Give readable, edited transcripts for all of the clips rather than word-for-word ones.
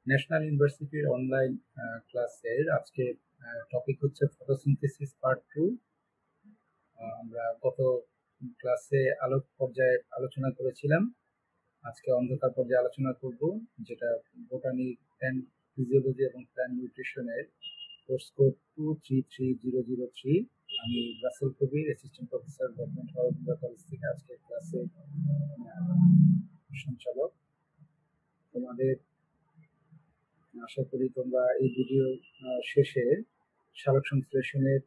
National ইউনিভার্সিটির online ক্লাসের আজকে টপিক হচ্ছে ফটোসিনথেসিস পার্ট 2। আমরা গত ক্লাসে আলোক পর্যায়ে আলোচনা করেছিলাম। আজকে অন্ধকার পর্যায়ে আলোচনা করব, যেটা বোটানি, প্ল্যান্ট ফিজিওলজি এবং প্ল্যান্ট নিউট্রিশনের কোর্স কোড 233003। আমি রাসেল কবির, অ্যাসিস্ট্যান্ট প্রফেসর, গভর্নমেন্ট হরজুল্লাহ কলেজ থেকে আজকের ক্লাসে সঞ্চালক। তোমাদের আশা করি তোমরা এই ভিডিও শেষে সালোক সংশ্লেষণের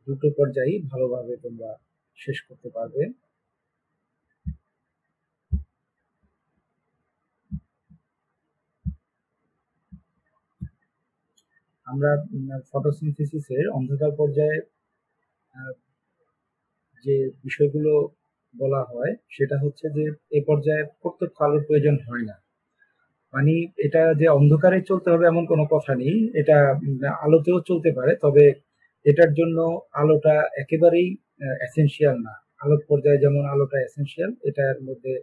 দুটো পর্যায়ে ভালোভাবে তোমরা শেষ করতে পারবে। আমরা ফটোসিনথেসিসের অন্ধকার পর্যায়ে যে বিষয়গুলো বলা হয় সেটা হচ্ছে যে এই পর্যায়ে প্রত্যক্ষ আলোর প্রয়োজন হয় না। মানে এটা যে অন্ধকারে চলতে হবে এমন কোনো কথা নেই, এটা আলোতেও চলতে পারে, তবে এটার জন্য আলোটা একেবারেই এসেনশিয়াল না। আলোক পর্যায়ে যেমন আলোটা এসেনশিয়াল, এটার মধ্যে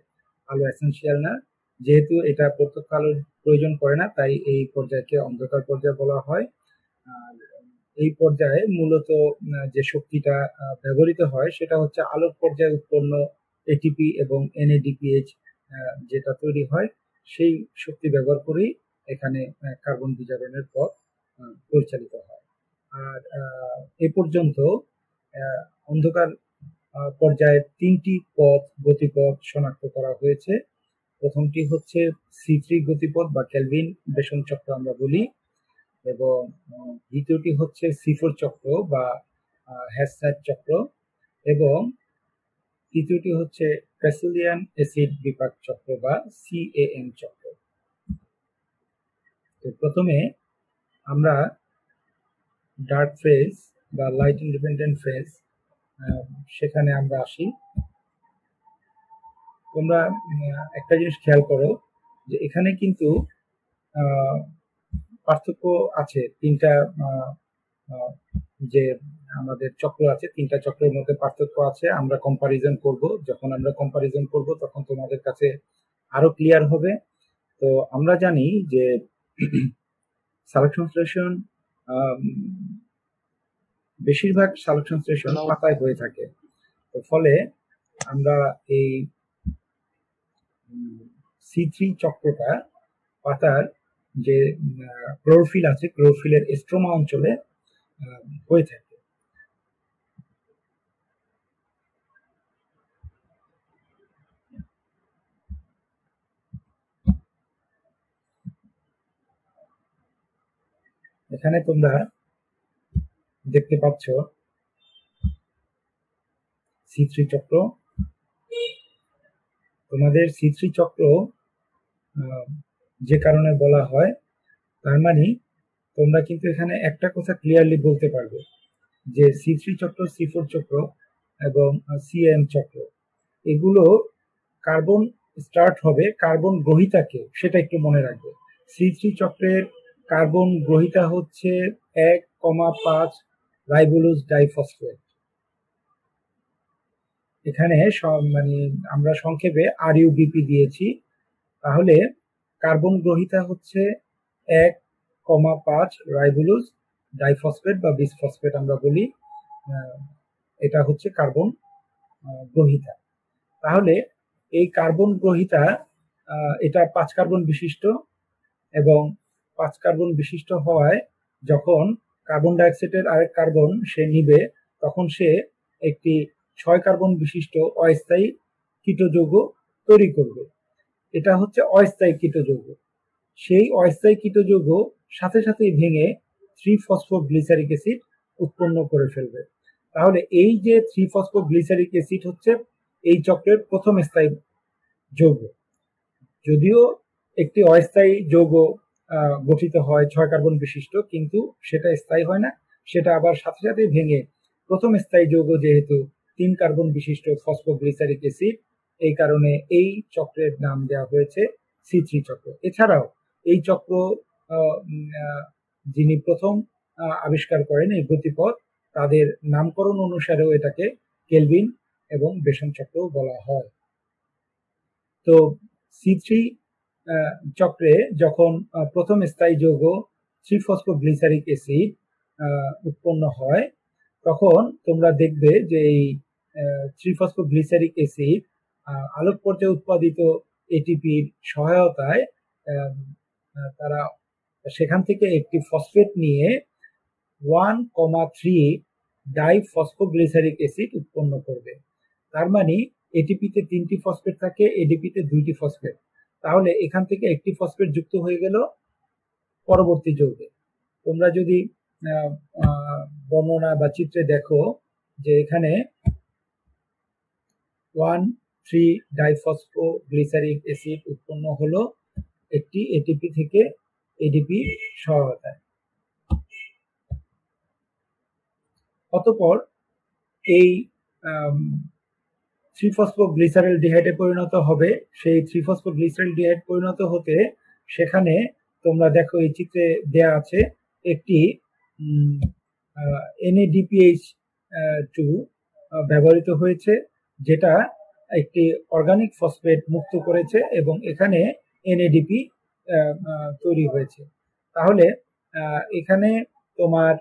আলো এসেনশিয়াল না। যেহেতু এটা প্রত্যক্ষ আলোর প্রয়োজন পড়ে না, তাই এই পর্যায়কে অন্ধকার পর্যায় বলা হয়। আর এই পর্যায়ে মূলত যে শক্তিটা ব্যবহৃত হয় সেটা হচ্ছে আলোক পর্যায়ে উৎপন্ন এটিপি এবং এনএডিপিএইচ যেটা তৈরি হয়, সেই শক্তি ব্যবহার করেই এখানে কার্বন বিজারণের পথ পরিচালিত হয়। আর এ পর্যন্ত অন্ধকার পর্যায়ে তিনটি গতিপথ শনাক্ত করা হয়েছে। প্রথমটি হচ্ছে C3 গতিপথ বা কেলভিন বেসন চক্র আমরা বলি, এবং দ্বিতীয়টি হচ্ছে C4 চক্র বা হ্যাসসাইড চক্র, এবং তৃতীয়টি হচ্ছে প্যাসিলিয়ান অ্যাসিড বিপাক চক্র বা CAM চক্র। তো প্রথমে আমরা ডার্ক ফেজ বা লাইট ইন্ডিপেন্ডেন্ট ফেজ, সেখানে আমরা আসি। তোমরা একটা জিনিস খেয়াল করো যে এখানে কিন্তু পার্থক্য আছে। তিনটা যে আমাদের চক্র আছে, তিনটা চক্রের মধ্যে পার্থক্য আছে। আমরা কম্পারিজন করব, যখন আমরা কম্পারিজন করব তখন তোমাদের কাছে আরো ক্লিয়ার হবে। তো আমরা জানি যে সালোক সংশ্লেষণ, বেশিরভাগ সালোক সংশ্লেষণ পাতায় হয়ে থাকে। তো ফলে আমরা এই C3 চক্রটা পাতার যে ক্লোরোফিল আছে, ক্লোরোফিলের স্ট্রোমা অঞ্চলে হয়ে থাকে। এখানে তোমরা দেখতে পাচ্ছ C3 চক্র। তোমাদের C3 চক্র যে কারণে বলা হয়, তার মানে তোমরা কিন্তু এখানে একটা কথা ক্লিয়ারলি বলতে পারবে যে C3 চক্র, C4 চক্র এবং CM চক্র, এগুলো কার্বন স্টার্ট হবে কার্বন গ্রহিতাকে, সেটা একটু মনে রাখবে। C3 চক্রের কার্বন গ্রহিতা হচ্ছে 1,5 রাইবোলোজ ডাইফসফেট। এখানে মানে আমরা সংক্ষেপে RUBP দিয়েছি। তাহলে কার্বন গ্রহিতা হচ্ছে 1,5 রাইবোলোজ ডাইফসফেট বা বিসফসফেট আমরা বলি। এটা হচ্ছে কার্বন গ্রহিতা। তাহলে এই কার্বন গ্রহিতা, এটা 5 কার্বন বিশিষ্ট, এবং 5 কার্বন বিশিষ্ট হওয়ায় যখন কার্বন ডাইঅক্সাইডের আরেক কার্বন সে নিবে, তখন সে একটি 6 কার্বন বিশিষ্ট অস্থায়ী কীট যৌগ তৈরি করবে। এটা হচ্ছে অস্থায়ী কীট যৌগ। সেই অস্থায়ী কীট যৌগ সাথে সাথেই ভেঙে 3-ফসফোগ্লিসারিক অ্যাসিড উৎপন্ন করে ফেলবে। তাহলে এই যে 3-ফসফোগ্লিসারিক অ্যাসিড হচ্ছে এই চক্রের প্রথম স্থায়ী যৌগ। যদিও একটি অস্থায়ী যৌগ গঠিত হয় 6 কার্বন বিশিষ্ট, কিন্তু সেটা স্থায়ী হয় না, সেটা আবার সাথে সাথে ভেঙে প্রথম স্থায়ী যৌগ যেহেতু 3 কার্বন বিশিষ্ট ফসফোগ্লিসারিক অ্যাসিড, এই কারণে এই চক্রের নাম দেওয়া হয়েছে C3 চক্র। এছাড়াও এই চক্র যিনি প্রথম আবিষ্কার করেন এই গতিপথ, তাদের নামকরণ অনুসারেও এটাকে কেলভিন এবং বেসন চক্র বলা হয়। তো C3 চক্রে যখন প্রথম স্থায়ী যৌগ 3-ফসফোগ্লিসারিক অ্যাসিড উৎপন্ন হয়, তখন তোমরা দেখবে যে এই 3-ফসফোগ্লিসারিক অ্যাসিড আলোক পর্যায়ে উৎপাদিত এটিপির সহায়তায় তারা সেখান থেকে একটি ফসফেট নিয়ে 1,3 ডাইফসফোগ্লিসারিক অ্যাসিড উৎপন্ন করবে। তার মানে এটিপিতে 3টি ফসফেট থাকে, এডিপিতে 2টি ফসফেট। তাহলে এখান থেকে একটি ফসফেট যুক্ত হয়ে গেল পরবর্তী যৌগে। তোমরা যদি বর্ণনা বা চিত্রে দেখো যে এখানে 1,3 ডাইফসফোগ্লিসারিক অ্যাসিড উৎপন্ন হলো একটি এটিপি থেকে এডিপি সহায়তায়। অতঃপর এই 3-ফসফোগ্লিসারিলডিহাইডে পরিণত হবে। সেই 3-ফসফোগ্লিসারিলডিহাইড পরিণত হতে সেখানে তোমরা দেখো এই চিত্রে দেয়া আছে একটি NADPH2 ব্যবহৃত হয়েছে, যেটা একটি অর্গানিক ফসফেট মুক্ত করেছে এবং এখানে NADP তৈরি হয়েছে। তাহলে এখানে তোমার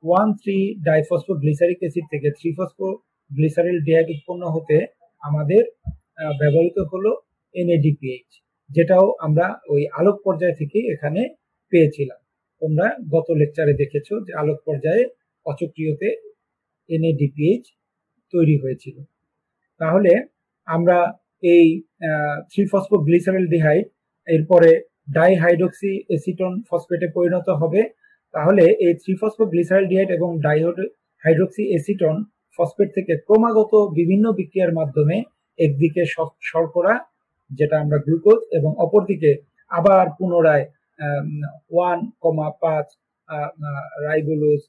1,3 ডাইফসফোগ্লিসারিক অ্যাসিড থেকে 3-ফসফোগ্লিসারিলডিহাইড উৎপন্ন হতে আমাদের ব্যবহৃত হলো NADPH, যেটাও আমরা ওই আলোক পর্যায় থেকে এখানে পেয়েছিলাম। তোমরা গত লেকচারে দেখেছো যে আলোক পর্যায়ে অচক্রিয়তে NADPH তৈরি হয়েছিল। তাহলে আমরা এই 3-ফসফোগ্লিসারিলডিহাইড এরপরে ডাইহাইড্রক্সি এসিটন ফসফেটে পরিণত হবে। তাহলে এই 3-ফসফোগ্লিসারিলডিহাইড এবং ডাইহাইড্রক্সি এসিটন ফসফেট থেকে ক্রমাগত বিভিন্ন বিক্রিয়ার মাধ্যমে একদিকে শর্করা, যেটা আমরা গ্লুকোজ, এবং অপরদিকে আবার পুনরায় 1,5 রাইবোলোজ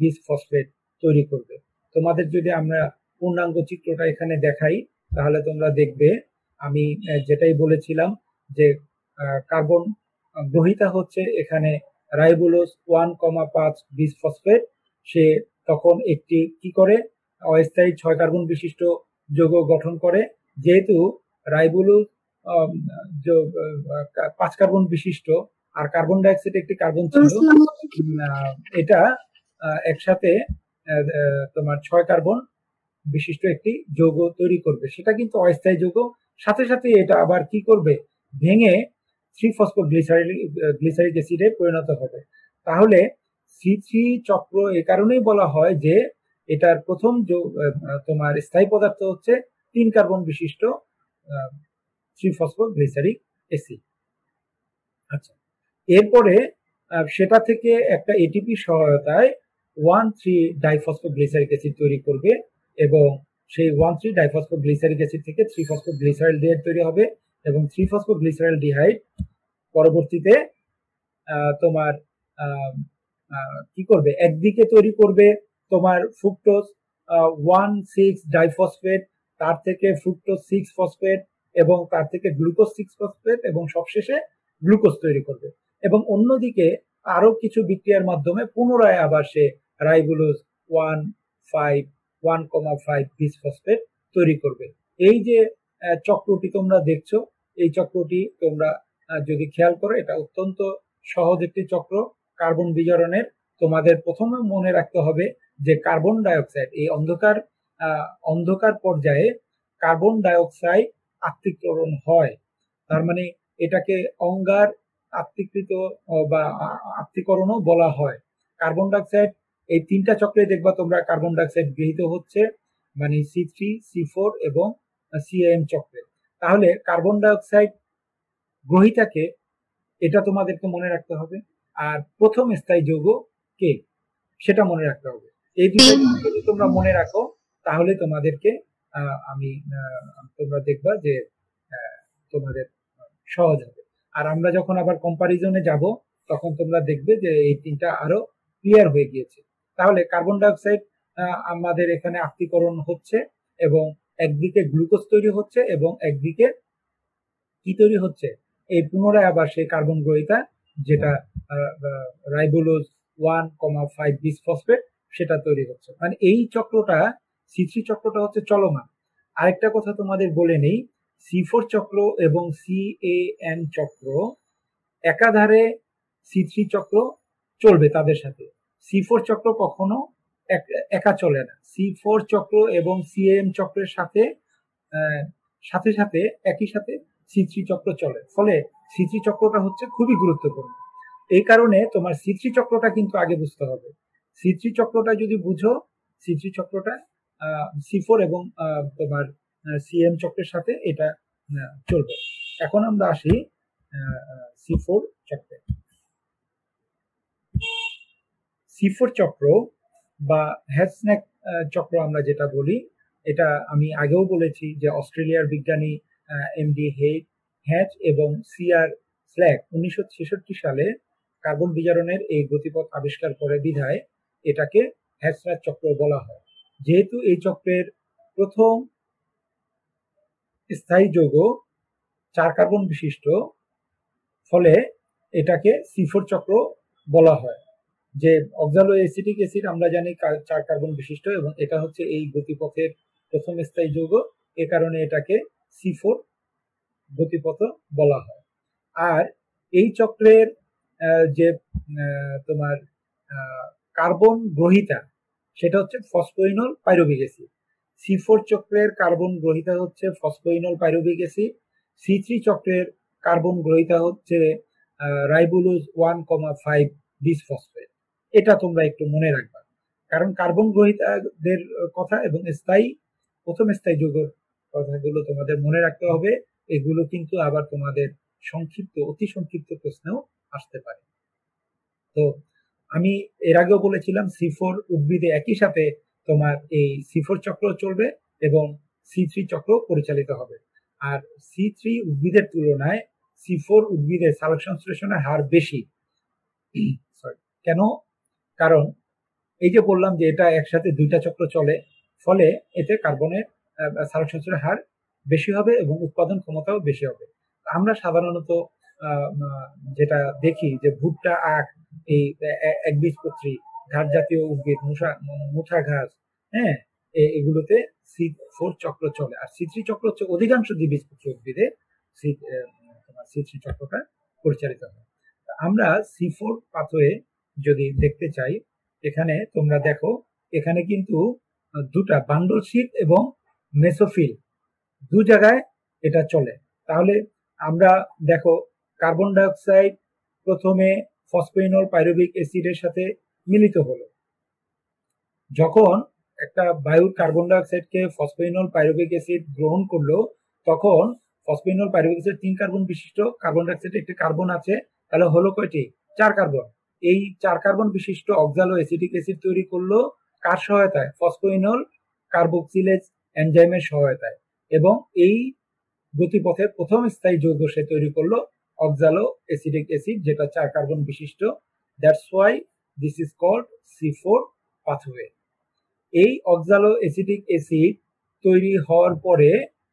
বিসফসফেট তৈরি করবে। তোমাদের যদি আমরা পূর্ণাঙ্গ চিত্রটা এখানে দেখাই তাহলে তোমরা দেখবে আমি যেটাই বলেছিলাম যে কার্বন গ্রহিতা হচ্ছে এখানে রাইবোলোজ 1,5 বিসফসফেট। সে তখন একটি কি করে অস্থায়ী 6 কার্বন বিশিষ্ট যৌগ গঠন করে। যেহেতু রাইবোলোজ 5 কার্বন বিশিষ্ট আর কার্বন ডাইঅক্সাইড একটি কার্বন ছিল, এটা একসাথে তোমার 6 কার্বন বিশিষ্ট একটি যৌগ তৈরি করবে। সেটা কিন্তু অস্থায়ী যৌগ, সাথে সাথে এটা আবার কি করবে, ভেঙে 3-ফসফোগ্লিসারিক অ্যাসিডে পরিণত হবে। তাহলে C3 চক্র এই কারণেই বলা হয় যে এটার প্রথম তোমার স্থায়ী পদার্থ হচ্ছে 3 কার্বন বিশিষ্ট 3-ফসফোগ্লিসারিক অ্যাসিড। আচ্ছা, এরপরে সেটা থেকে একটা এটিপি সহায়তায় 1,3 ডাইফসফোগ্লিসারিক অ্যাসিড তৈরি করবে এবং সেই 1,3 ডাইফসফোগ্লিসারিক অ্যাসিড থেকে 3-ফসফোগ্লিসারিলডিহাইড তৈরি হবে এবং 3-ফসফোগ্লিসারিলডিহাইড পরবর্তীতে তোমার কি করবে, একদিকে তৈরি করবে তোমার ফ্রুক্টোজ 1,6 ডাইফসফেট, তার থেকে ফ্রুক্টোজ 6 ফসফেট এবং তার থেকে গ্লুকোজ 6 ফসফেট এবং সবশেষে গ্লুকোজ তৈরি করবে। এবং অন্যদিকে আরো কিছু বিক্রিয়ার মাধ্যমে পুনরায় আবার সে রাইবোলোজ 1,5 বিসফসফেট তৈরি করবে। এই যে চক্রটি তোমরা দেখছো, এই চক্রটি তোমরা যদি খেয়াল করো এটা অত্যন্ত সহজ একটি চক্র কার্বন বিজারণের। তোমাদের প্রথমে মনে রাখতে হবে যে কার্বন ডাইঅক্সাইড এই অন্ধকার পর্যায়ে কার্বন ডাইঅক্সাইড আত্তীকরণ হয়। তার মানে এটাকে অঙ্গার আত্তীকৃত বা আত্তীকরণও বলা হয়। কার্বন ডাইঅক্সাইড এই 3টা চক্রে দেখবা তোমরা কার্বন ডাইঅক্সাইড গৃহীত হচ্ছে, মানে C3, C4 এবং CN চক্রে। তাহলে কার্বন ডাইঅক্সাইড গ্রহিতাকে, এটা তোমাদেরকে মনে রাখতে হবে। আর প্রথম স্থায়ী যৌগ কে, সেটা মনে রাখতে হবে। এই দুটো যদি তোমরা মনে রাখো তাহলে তোমাদেরকে তোমরা দেখবা যে তোমাদের সহজ হবে। আর আমরা যখন আবার কম্পারিজনে যাব তখন তোমরা দেখবে যে এই 3টা আরো ক্লিয়ার হয়ে গিয়েছে। তাহলে কার্বন ডাইঅক্সাইড আমাদের এখানে আত্তীকরণ হচ্ছে এবং একদিকে গ্লুকোজ তৈরি হচ্ছে এবং একদিকে কি তৈরি হচ্ছে, এই পুনরায় আবার সেই কার্বন গ্রহিতা যেটা রাইবোলোজ 1,5 বিসফসফেট সেটা তৈরি হচ্ছে। মানে এই চক্রটা C3 চক্রটা হচ্ছে চলমান। আরেকটা কথা তোমাদের বলে নেই, C4 চক্র এবং CAN চক্র একাধারে C3 চক্র চলবে তাদের সাথে। C4 চক্র কখনো একা চলে না। C4 চক্র এবং CAN চক্রের সাথে সাথে সাথে একই সাথে C3 চক্র চলে, ফলে C3 চক্রটা হচ্ছে খুবই গুরুত্বপূর্ণ। এই কারণে তোমার C3 চক্রটা কিন্তু আগে বুঝতে হবে। C3 চক্রটা যদি বুঝো, C3 চক্রটা C4 এবং তোমার CM চক্রের সাথে এটা চলবে। এখন আমরা আসি C4 চক্রে। C4 চক্র বা হ্যাডস্নেক চক্র আমরা যেটা বলি, এটা আমি আগেও বলেছি যে অস্ট্রেলিয়ার বিজ্ঞানী এমডি হ্যাচ এবং সিআর স্ল্যাক 1966 সালে কার্বন বিজারণের এই গতিপথ আবিষ্কার করে বিধায় এটাকে হ্যাডস্নেক চক্র বলা হয়। যেহেতু এই চক্রের প্রথম স্থায়ী যৌগ 4 কার্বন বিশিষ্ট, ফলে এটাকে C4 চক্র বলা হয়। যে অক্সালো অ্যাসিটিক অ্যাসিড আমরা জানি 4 কার্বন বিশিষ্ট এবং এটা হচ্ছে এই গতিপথের প্রথম স্থায়ী যৌগ, এ কারণে এটাকে C4 গতিপথ বলা হয়। আর এই চক্রের যে তোমার কার্বন গ্রহিতা সেটা হচ্ছে ফসফোইনল পাইরুভিক অ্যাসিড। C4 চক্রের কার্বন গ্রহিতা হচ্ছে ফসফোইনল পাইরুভিক অ্যাসিড। C3 চক্রের কার্বন গ্রহিতা হচ্ছে রাইবোলোজ 1,5 বিসফসফেট। এটা তোমরা একটু মনে রাখবা, কারণ কার্বন গ্রহিতাদের কথা এবং প্রথম স্থায়ী যৌগের কথাগুলো তোমাদের মনে রাখতে হবে। এগুলো কিন্তু আবার তোমাদের অতি সংক্ষিপ্ত প্রশ্নেও আসতে পারে। তো আমি এর আগেও বলেছিলাম C4 উদ্ভিদে একই সাথে তোমার এই C4 চক্র চলবে এবং C3 চক্র পরিচালিত হবে। আর C3 উদ্ভিদের তুলনায় C4 উদ্ভিদে সালোক সংশ্লেষণের হার বেশি। কেন? কারণ এই যে বললাম যে এটা একসাথে দুইটা চক্র চলে, ফলে এতে কার্বনের সালোক সংশ্লেষণের হার বেশি হবে এবং উৎপাদন ক্ষমতাও বেশি হবে। আমরা সাধারণত যেটা দেখি যে ভুট্টা, আখ, এই একবীজপত্রী ঘাস জাতীয় উদ্ভিদ, মুঠা ঘাস, হ্যাঁ, এগুলোতে C4 চক্র চলে। আর C3 চক্র হচ্ছে অধিকাংশ দ্বিবীজপত্রী উদ্ভিদে C3 চক্রটা পরিচালিত হয়। আমরা C4 পাথওয়ে যদি দেখতে চাই, এখানে তোমরা দেখো, এখানে কিন্তু দুটা বান্ডল শীট এবং মেসোফিল দু জায়গায় এটা চলে। তাহলে আমরা দেখো, কার্বন ডাইঅক্সাইড প্রথমে ফসফোইনল পাইরুভিক অ্যাসিডের সাথে মিলিত হলো। যখন একটা বায়ুর কার্বন ডাইঅক্সাইডকে ফসফোইনল পাইরুভিক অ্যাসিড গ্রহণ করলো, তখন ফসফোইনল পাইরুভিক অ্যাসিড 3 কার্বন বিশিষ্ট, কার্বন ডাইঅক্সাইডে একটি কার্বন আছে, তাহলে হলো কয়টি? 4 কার্বন। এই 4 কার্বন বিশিষ্ট অক্সালো অ্যাসিটিক অ্যাসিড তৈরি করলো কার সহায়তায়? ফসফোইনল কার্বক্সিলেজ এনজাইমের সহায়তায়। এবং এই গতিপথের প্রথম স্থায়ী যৌগ সে তৈরি করলো অক্সালো অ্যাসিটিক অ্যাসিড, যেটা 4 কার্বন বিশিষ্ট। That's why this is called C4 pathway. এই অক্সালো অ্যাসিটিক অ্যাসিড তৈরি হওয়ার পরে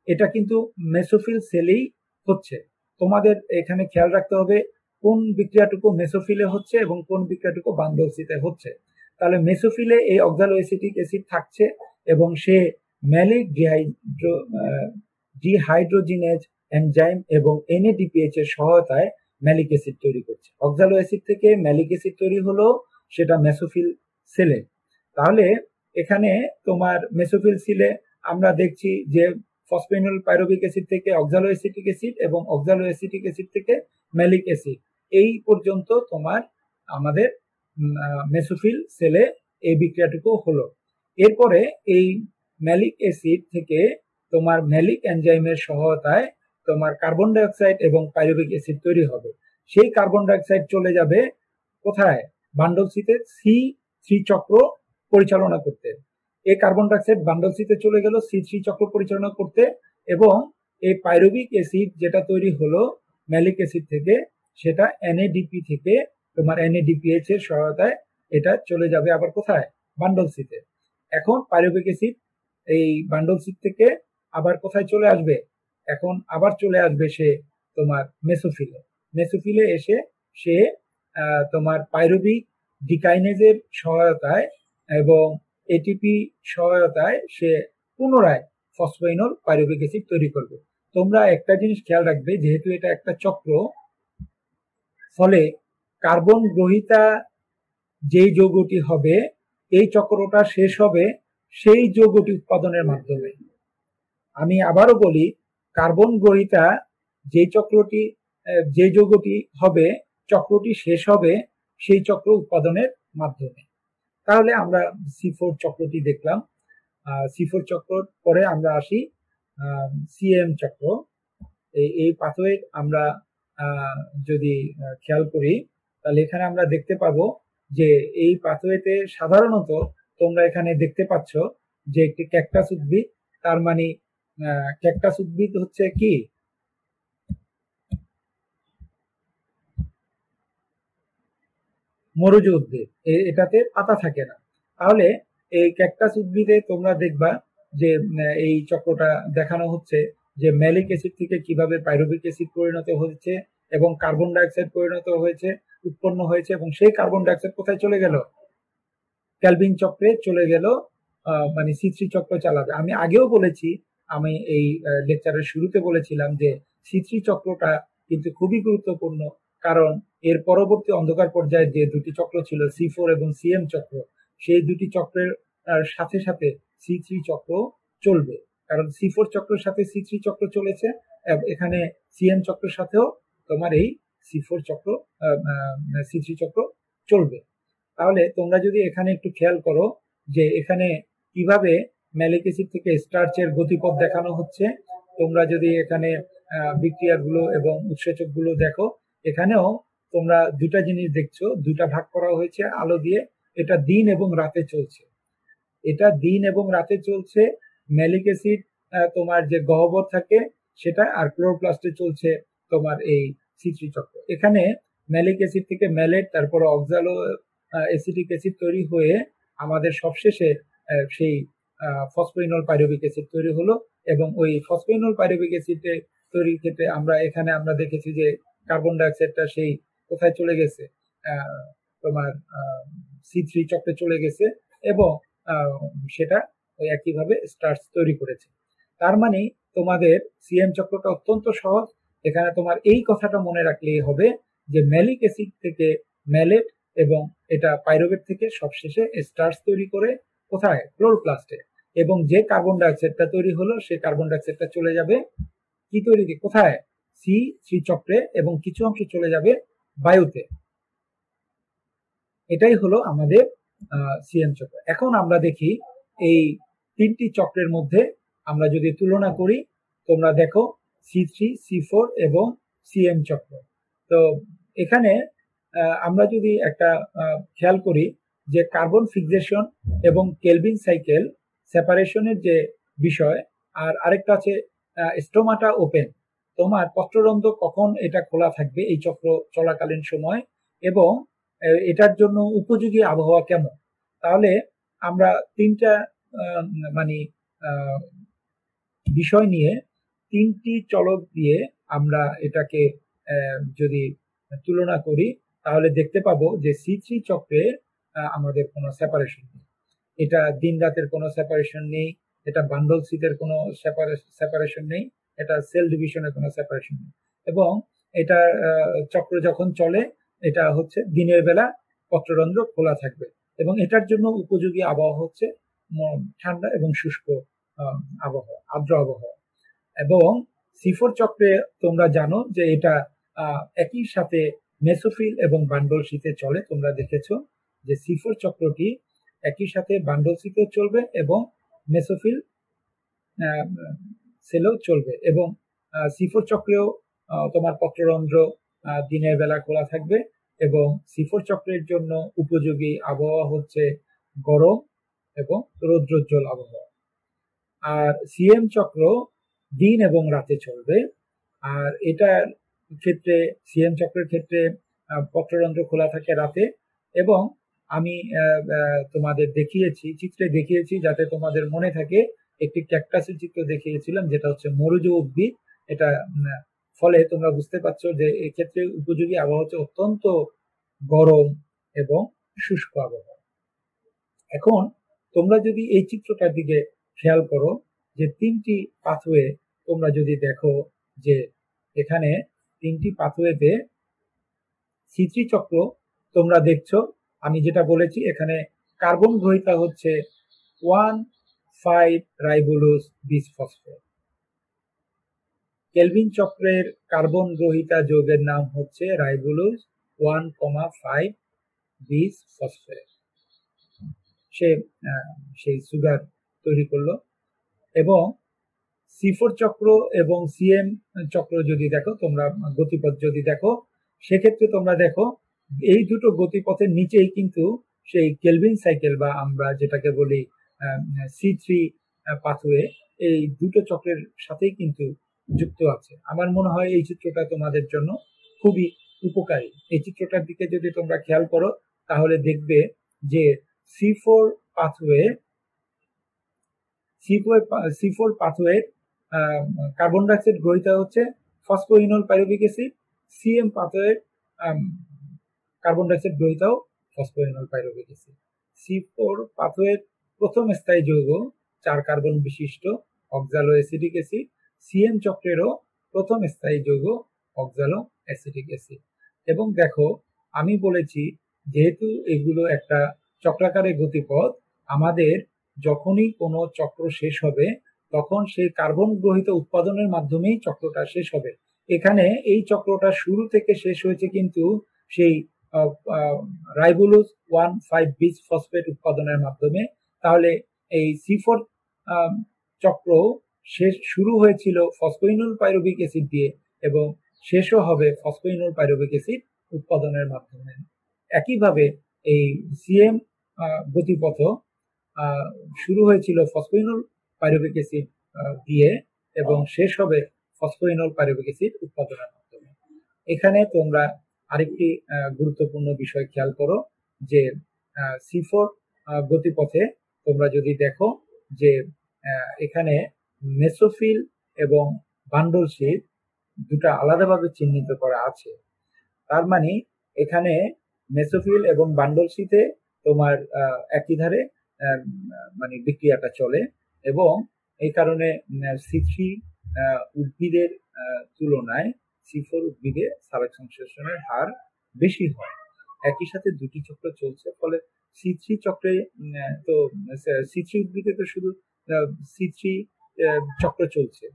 এটা কিন্তু মেসোফিল সেলেই হচ্ছে। তোমাদের এখানে খেয়াল রাখতে হবে কোন বিক্রিয়াটুকু মেসোফিলে হচ্ছে এবং কোন বিক্রিয়াটুকু বান্ডলসিতে হচ্ছে। তাহলে মেসোফিলে এই অক্সালো অ্যাসিটিক অ্যাসিড থাকছে এবং সে ম্যালিক ডিহাইড্রোজিনেজ এনজাইম এবং NADPH এর সহায়তায় ম্যালিক অ্যাসিড তৈরি করছে। অক্সালো অ্যাসিড থেকে ম্যালিক অ্যাসিড তৈরি হলো, সেটা মেসোফিল সেলে। তাহলে এখানে তোমার মেসোফিল সেলে আমরা দেখছি যে ফসফোইনল পাইরুভিক অ্যাসিড থেকে অক্সালো অ্যাসিটিক অ্যাসিড এবং অক্সালো অ্যাসিটিক অ্যাসিড থেকে ম্যালিক অ্যাসিড, এই পর্যন্ত তোমার আমাদের মেসোফিল সেলে এই বিক্রিয়াটুকু হলো। এরপরে এই ম্যালিক অ্যাসিড থেকে তোমার ম্যালিক এনজাইমের সহায়তায় তোমার কার্বন ডাইঅক্সাইড এবং পাইরুভিক অ্যাসিড তৈরি হবে। সেই কার্বন ডাইঅক্সাইড চলে যাবে কোথায়? বান্ডল সিতে C3 চক্র পরিচালনা করতে। এই কার্বন ডাইঅক্সাইড বান্ডল সিতে চলে গেল C3 চক্র পরিচালনা করতে, এবং এই পাইরুভিক অ্যাসিড যেটা তৈরি হলো ম্যালিক অ্যাসিড থেকে, সেটা NADP থেকে তোমার NADPH এর সহায়তায় এটা চলে যাবে আবার কোথায়? বান্ডল সিতে। এখন পাইরুভিক অ্যাসিড এই বান্ডল সিট থেকে আবার কোথায় চলে আসবে? এখন আবার চলে আসবে সে তোমার মেসোফিলে এসে সে তোমার পাইরুভিক ডিকাইনেজের সহায়তায় এবং ATP সহায়তায় সে পুনরায় ফসফোইনল পাইরুভিক অ্যাসিড তৈরি করবে। তোমরা একটা জিনিস খেয়াল রাখবে, যেহেতু এটা একটা চক্র, ফলে কার্বন গ্রহীতা যেই যৌগটি হবে, এই চক্রটা শেষ হবে সেই যৌগটি উৎপাদনের মাধ্যমে। আমি আবারও বলি, কার্বন গ্রহীতা যে চক্রটি যে যৌগটি হবে, চক্রটি শেষ হবে সেই চক্র উৎপাদনের মাধ্যমে। তাহলে আমরা C4 চক্রটি দেখলাম। C4 চক্র পরে আমরা আসি CM চক্র। এই পাথওয়ে আমরা যদি খেয়াল করি, তাহলে এখানে আমরা দেখতে পাবো যে এই পাথওয়েতে সাধারণত তোমরা এখানে দেখতে পাচ্ছ যে একটি ক্যাকটাস উদ্ভিদ। তার মানে ক্যাকটাস উদ্ভিদ হচ্ছে কি, মরুজ উদ্ভিদ, এটাতে পাতা থাকে না। তাহলে এই ক্যাকটাস উদ্ভিদে তোমরা দেখবা যে এই চক্রটা দেখানো হচ্ছে যে ম্যালিক অ্যাসিড থেকে কিভাবে পাইরুভিক অ্যাসিড পরিণত হয়েছে এবং কার্বন ডাইঅক্সাইড পরিণত হয়েছে, উৎপন্ন হয়েছে, এবং সেই কার্বন ডাইঅক্সাইড কোথায় চলে গেল, ক্যালভিন চক্রে চলে গেল, মানে C3 চক্র চালাবে। আমি আগেও বলেছি, আমি এই লেকচারের শুরুতে বলেছিলাম যে C3 চক্রটা কিন্তু খুবই গুরুত্বপূর্ণ, কারণ এর পরবর্তী অন্ধকার পর্যায়ে যে দুটি চক্র ছিল C4 এবং CM চক্র, সেই দুটি চক্রের সাথে সাথে C3 চক্র চলবে। কারণ C4 চক্রের সাথে C3 চক্র চলেছে, এখানে CM চক্রের সাথেও তোমার এই C4 চক্র C3 চক্র চলবে। তাহলে তোমরা যদি এখানে একটু খেয়াল করো যে এখানে কিভাবে ম্যালিক অ্যাসিড থেকে স্টার্চের গতিপথ দেখানো হচ্ছে, তোমরা যদি এখানে বিক্রিয়াগুলো এবং উৎসেচক গুলো দেখো, এখানেও তোমরা দুটা জিনিস দেখছো, দুটা ভাগ করা হয়েছে আলো দিয়ে। এটা দিন এবং রাতে চলছে, এটা দিন এবং রাতে চলছে। ম্যালিক অ্যাসিড তোমার যে গহ্বর থাকে সেটা, আর ক্লোরোপ্লাস্টে চলছে তোমার এই C3 চক্র। এখানে ম্যালিক অ্যাসিড থেকে ম্যালেট, তারপরে অক্সালো অ্যাসিটিক অ্যাসিড তৈরি হয়ে আমাদের সবশেষে সেই ফসফোইনল পাইরুভিক অ্যাসিড তৈরি হলো। এবং ওই ফসফোইনল পাইরুভিক অ্যাসিড তৈরির ক্ষেত্রে আমরা দেখেছি যে কার্বন ডাইঅক্সাইডটা সেই কোথায় চলে গেছে, তোমার C3 চক্রে চলে গেছে, এবং সেটা ওই একইভাবে স্টার্চ তৈরি করেছে। তার মানে তোমাদের সিএম চক্রটা অত্যন্ত সহজ। এখানে তোমার এই কথাটা মনে রাখলেই হবে যে ম্যালিক অ্যাসিড থেকে ম্যালেট, এবং এটা পাইরুভেট থেকে সবশেষে স্টার্চ তৈরি করে কোথায়, ক্লোরোপ্লাস্টে। এবং যে কার্বন ডাইঅক্সাইডটা তৈরি হলো, সেই কার্বন ডাইঅক্সাইডটা চলে যাবে কি তৈরি, কোথায়, C3 চক্রে, এবং কিছু অংশ চলে যাবে বায়ুতে। এটাই হলো আমাদের সিএম চক্র। এখন আমরা দেখি এই তিনটি চক্রের মধ্যে আমরা যদি তুলনা করি, তোমরা দেখো C3, C4 এবং CM চক্র। তো এখানে আমরা যদি একটা খেয়াল করি যে কার্বন ফিক্সেশন এবং কেলভিন সাইকেল সেপারেশনের যে বিষয়, আর আরেকটা আছে স্টোমাটা ওপেন, তোমার পত্ররন্ধ্র কখন এটা খোলা থাকবে এই চক্র চলাকালীন সময়, এবং এটার জন্য উপযোগী আবহাওয়া কেমন। তাহলে আমরা তিনটা মানে বিষয় নিয়ে, তিনটি চলক দিয়ে আমরা এটাকে যদি তুলনা করি, তাহলে দেখতে পাবো যে C3 চক্রে আমাদের কোনো সেপারেশন নেই, এটা দিন রাতের কোনো সেপারেশন নেই, এটা বান্ডল শীতের কোনো সেপারেশন নেই, এটা সেল ডিভিশনের কোনো সেপারেশন নেই। এবং এটা চক্র যখন চলে, এটা হচ্ছে দিনের বেলা পত্ররন্ধ্র খোলা থাকবে, এবং এটার জন্য উপযোগী আবহাওয়া হচ্ছে ঠান্ডা এবং শুষ্ক আবহাওয়া, আর্দ্র আবহাওয়া। এবং C4 চক্রে তোমরা জানো যে এটা একই সাথে মেসোফিল এবং বান্ডল শীতে চলে। তোমরা দেখেছো যে C4 চক্রটি একই সাথে বান্ডল শীতেও চলবে এবং মেসোফিল সেলেও চলবে। এবং C4 চক্রেও তোমার পত্ররন্ধ্র দিনের বেলা খোলা থাকবে, এবং C4 চক্রের জন্য উপযোগী আবহাওয়া হচ্ছে গরম এবং রৌদ্রোজ্জ্বল আবহাওয়া। আর CM চক্র দিন এবং রাতে চলবে। আর এটার ক্ষেত্রে, CM চক্রের ক্ষেত্রে পত্ররন্ধ্র খোলা থাকে রাতে। এবং আমি তোমাদের চিত্রে দেখিয়েছি, যাতে তোমাদের মনে থাকে, একটি ক্যাকটাসের চিত্র দেখিয়েছিলাম, যেটা হচ্ছে মরুজ উদ্ভিদ। এটা ফলে তোমরা বুঝতে পারছো যে এক্ষেত্রে উপযোগী আবহাওয়া হচ্ছে অত্যন্ত গরম এবং শুষ্ক আবহাওয়া। এখন তোমরা যদি এই চিত্রটার দিকে খেয়াল করো, যে তিনটি পাথওয়ে তোমরা যদি দেখো যে এখানে 3টি পাথওয়েতে C3 চক্র তোমরা দেখছো, আমি যেটা বলেছি এখানে কার্বন গ্রহীতা হচ্ছে 1,5 রাইবোলোজ বিসফসফেট। কেলভিন চক্রের কার্বন গ্রহীতা যৌগের নাম হচ্ছে রাইবোলোজ 1,5 বিসফসফেট। সে সেই সুগার তৈরি করলো। এবং C4 চক্র এবং CM চক্র যদি দেখো তোমরা, গতিপথ যদি দেখো, সেক্ষেত্রে তোমরা দেখো এই দুটো গতিপথের নিচেই কিন্তু সেই কেলভিন সাইকেল বা আমরা যেটাকে বলি C3 পাথওয়ে, এই দুটো চক্রের সাথেই কিন্তু যুক্ত আছে। আমার মনে হয় এই চিত্রটা তোমাদের জন্য খুবই উপকারী। এই চিত্রটার দিকে যদি তোমরা খেয়াল করো তাহলে দেখবে যে C4 pathway C4 pathway carbon dioxide গ্রহীতা হচ্ছে phosphoenol pyruvic acid. CM pathway carbon dioxide গ্রহীতাও ফসফোইনল পাইরুভিক অ্যাসিড। C4 পাথওয়ের প্রথম স্থায়ী যৌগ 4 কার্বন বিশিষ্ট অক্সালো অ্যাসিডিক অ্যাসিড। CM চক্রেরও প্রথম স্থায়ী যৌগ অক্সালো অ্যাসিডিক অ্যাসিড। এবং দেখো আমি বলেছি যেহেতু এগুলো একটা চক্রাকারে গতিপথ, আমাদের যখনই কোনো চক্র শেষ হবে তখন সেই কার্বন গ্রহীত উৎপাদনের মাধ্যমেই চক্রটা শেষ হবে। এখানে এই চক্রটা শুরু থেকে শেষ হয়েছে কিন্তু সেই রাইবোলোজ 1,5 বিসফসফেট উৎপাদনের মাধ্যমে। তাহলে এই C4 চক্র শেষ শুরু হয়েছিল ফসফোইনল পাইরুভিক অ্যাসিড দিয়ে এবং শেষও হবে ফসফোইনল পাইরুভিক অ্যাসিড উৎপাদনের মাধ্যমে। একইভাবে এই CM গতিপথ শুরু হয়েছিল ফসফোইনল পাইরুভিক অ্যাসিড দিয়ে এবং শেষ হবে ফসফোইনল পাইরুভিক অ্যাসিড উৎপাদনের মাধ্যমে। এখানে তোমরা আরেকটি গুরুত্বপূর্ণ বিষয় খেয়াল করো যে C4 গতিপথে তোমরা যদি দেখো যে এখানে মেসোফিল এবং বান্ডল শীট দুটা আলাদাভাবে চিহ্নিত করা আছে। তার মানে এখানে মেসোফিল এবং বান্ডল শীটে তোমার একই ধারে মানে বিক্রিয়াটা চলে এবং এই কারণে C3 উদ্ভিদের তুলনায় C4 উদ্ভিদে সাবেক সংশ্লেষণের হার বেশি হয়। একই সাথে দুটি চক্র চলছে, ফলে C3 চক্রে তো C3 উদ্ভিদে তো শুধু C3 চক্র চলছে,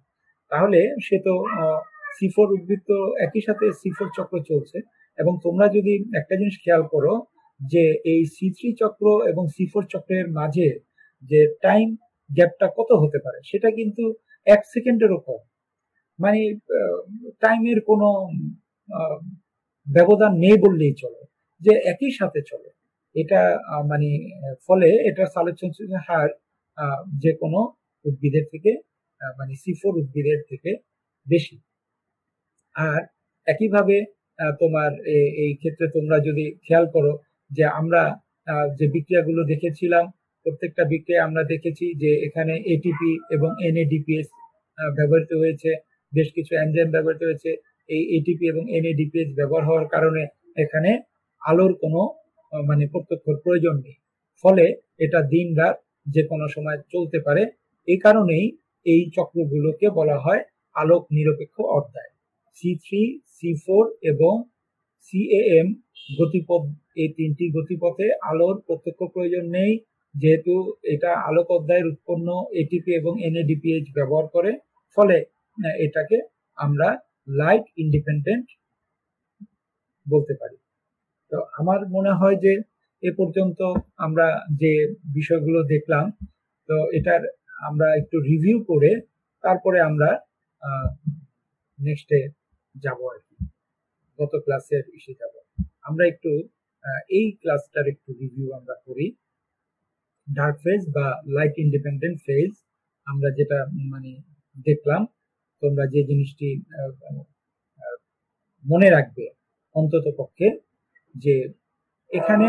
তাহলে সে তো C4 উদ্ভিদ তো একই সাথে C4 চক্র চলছে। এবং তোমরা যদি একটা জিনিস খেয়াল করো যে এই C3 চক্র এবং C4 চক্রের মাঝে যে টাইম গ্যাপটা কত হতে পারে, সেটা কিন্তু 1 সেকেন্ডেরও কম। মানে টাইমের কোনো ব্যবধান নেই বললেই চলে, যে একই সাথে চলে। এটা মানে ফলে এটা সালোক সংশ্লেষণের হার যে কোনো উদ্ভিদের থেকে মানে C4 উদ্ভিদের থেকে বেশি। আর একইভাবে তোমার এই ক্ষেত্রে তোমরা যদি খেয়াল করো যে আমরা যে বিক্রিয়াগুলো দেখেছিলাম, প্রত্যেকটা বিক্রিয়া আমরা দেখেছি যে এখানে এটিপি এবং NADPH ব্যবহৃত হয়েছে, বেশ কিছু এনজাইম ব্যবহৃত হয়েছে। এই এটিপি এবং NADPH ব্যবহার হওয়ার কারণে এখানে আলোর কোনো মানে প্রত্যক্ষ প্রয়োজন নেই, ফলে এটা দিন রাত যে কোনো সময় চলতে পারে। এই কারণেই এই চক্রগুলোকে বলা হয় আলোক নিরপেক্ষ অধ্যায়। C3, C4 এবং CAM গতিপথ, এই তিনটি গতিপথে আলোর প্রত্যক্ষ প্রয়োজন নেই, যেহেতু এটা আলোক অধ্যায়ের উৎপন্ন এটিপি এবং NADPH ব্যবহার করে, ফলে এটাকে আমরা লাইট ইন্ডিপেন্ডেন্ট বলতে পারি। তো আমার মনে হয় যে এ পর্যন্ত আমরা যে বিষয়গুলো দেখলাম, তো এটার আমরা একটু রিভিউ করে তারপরে আমরা নেক্সটে যাব আর কি, গত ক্লাসের ইসে যাব। আমরা একটু এই ক্লাসটার একটু রিভিউ আমরা করি। ডার্ক ফেজ বা লাইট ইন্ডিপেন্ডেন্ট ফেজ আমরা যেটা মানে দেখলাম, তোমরা যে জিনিসটি মনে রাখবে অন্তত পক্ষে, যে এখানে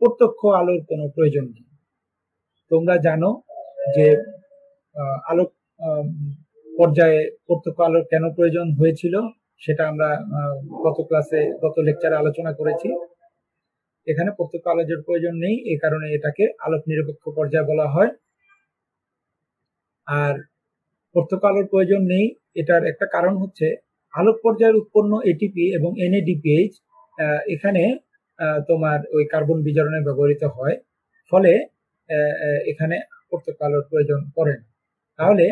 প্রত্যক্ষ আলোর কোনো প্রয়োজন নেই। তোমরা জানো যে আলোক পর্যায়ে প্রত্যক্ষ আলোর কেন প্রয়োজন হয়েছিল, সেটা আমরা গত ক্লাসে গত লেকচারে আলোচনা করেছি। এখানে প্রত্যক্ষ আলোর প্রয়োজন নেই, এই কারণে এটাকে আলোক নিরপেক্ষ পর্যায় বলা হয়। আর পর্যন্ত আলোর প্রয়োজন নেই। এটার একটা কারণ হচ্ছে আলোক পর্যায়ের উৎপন্ন এটিপি এবং এনএডিপিএইচ এখানে তোমার ওই কার্বন বিজারণে ব্যবহৃত হয়, ফলে এখানে পর্যন্ত আলোর প্রয়োজন পড়ে না। তাহলে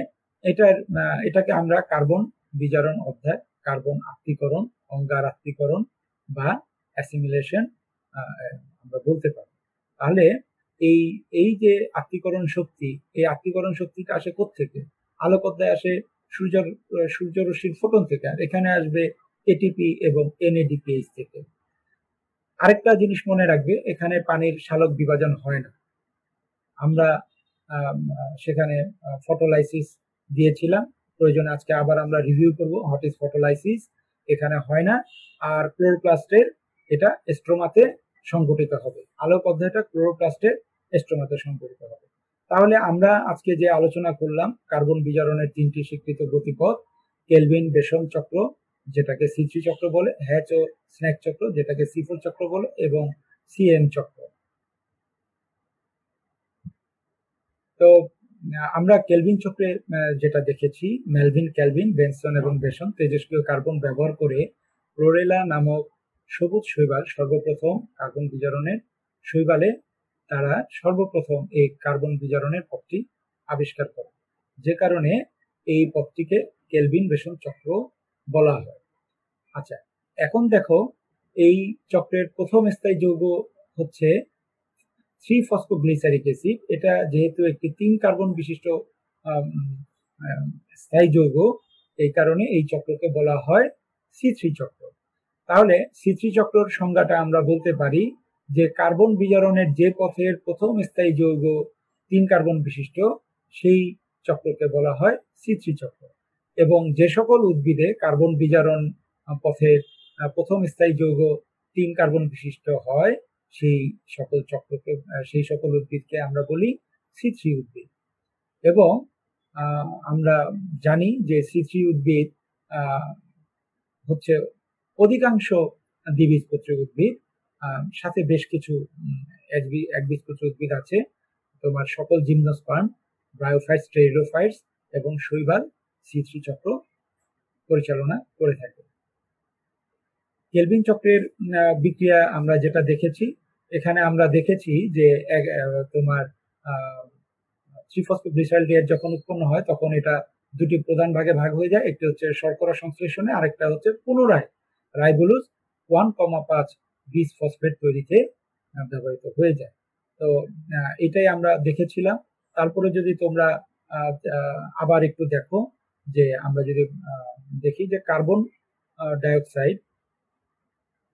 এটাকে আমরা কার্বন বিজারণ অধ্যায়, কার্বন আত্তীকরণ, অঙ্গার আত্তীকরণ বা অ্যাসিমিলেশন আমরা বলতে পারি। তাহলে এই এই যে আত্তীকরণ শক্তি, এই আত্তীকরণ শক্তিটা আসে কোত্থেকে? আলোক অধ্যায় আসে সূর্যরশ্মির ফোটন থেকে, আর এখানে আসবে এটিপি এবং এনএডিপিএইচ থেকে। আরেকটা জিনিস মনে রাখবে, এখানে পানির সালোক বিভাজন হয় না। আমরা সেখানে ফটোলাইসিস দিয়েছিলাম, প্রয়োজনে আজকে আবার আমরা রিভিউ করব হোয়াট ইজ ফটোলাইসিস। এখানে হয় না। আর ক্লোরোপ্লাস্টের এটা স্ট্রোমাতে সংঘটিত হবে, আলোক অধ্যায়টা ক্লোরোপ্লাস্টের স্ট্রোমাতে সংঘটিত হবে। তাহলে আমরা আজকে যে আলোচনা করলাম কার্বন বিজারণের তিনটি স্বীকৃত গতিপথ, কেলভিন বেসন চক্র যেটাকে C3 চক্র বলে, হ্যাচ ও স্নেক চক্র যেটাকে C4 চক্র বলে, এবং CM চক্র। তো আমরা কেলভিন চক্রে যেটা দেখেছি, মেলভিন, ক্যালভিন, বেনসন এবং বেসন তেজস্ক্রিয় কার্বন ব্যবহার করে ক্লোরেলা নামক সবুজ শৈবাল সর্বপ্রথম কার্বন বিজারণের শৈবালে তারা সর্বপ্রথম এই কার্বন বিজারণের পথটি আবিষ্কার করে, যে কারণে এই পথটিকে কেলভিন বেসন চক্র বলা হয়। আচ্ছা, এখন দেখো এই চক্রের প্রথম স্থায়ী যৌগ হচ্ছে 3-ফসফোগ্লিসারিক অ্যাসিড। এটা যেহেতু একটি 3 কার্বন বিশিষ্ট স্থায়ী যৌগ, এই কারণে এই চক্রকে বলা হয় C3 চক্র। তাহলে C3 চক্রের সংজ্ঞাটা আমরা বলতে পারি যে কার্বন বিজারণের যে পথের প্রথম স্থায়ী যৌগ 3 কার্বন বিশিষ্ট, সেই চক্রকে বলা হয় C3 চক্র। এবং যে সকল উদ্ভিদে কার্বন বিজারণ পথের প্রথম স্থায়ী যৌগ 3 কার্বন বিশিষ্ট হয়, সেই সকল উদ্ভিদকে আমরা বলি C3 উদ্ভিদ। এবং আমরা জানি যে C3 উদ্ভিদ হচ্ছে অধিকাংশ দ্বিবীজপত্রী উদ্ভিদ, সাথে বেশ কিছু একবীজপত্রী উদ্ভিদ আছে। তোমার সকল জিমনোস্পার্ম, ব্রায়োফাইটস, টেরিডোফাইটস এবং শৈবাল C3 চক্র পরিচালনা করে থাকে। কেলভিন চক্রের বিক্রিয়া আমরা যেটা দেখেছি, এখানে আমরা দেখেছি যে তোমার 3-ফসফোগ্লিসারলডিহাইড যখন উৎপন্ন হয় তখন এটা দুটি প্রধান ভাগে ভাগ হয়ে যায়। একটি হচ্ছে শর্করা সংশ্লেষণে, আরেকটা হচ্ছে পুনরায় রাইবোলোজ 1,5 বিস ফসফেট তৈরিতে ব্যবহৃত হয়ে যায়। তো এটাই আমরা দেখেছিলাম। তারপরে যদি তোমরা আবার একটু দেখো, যে আমরা যদি দেখি যে কার্বন ডাইঅক্সাইড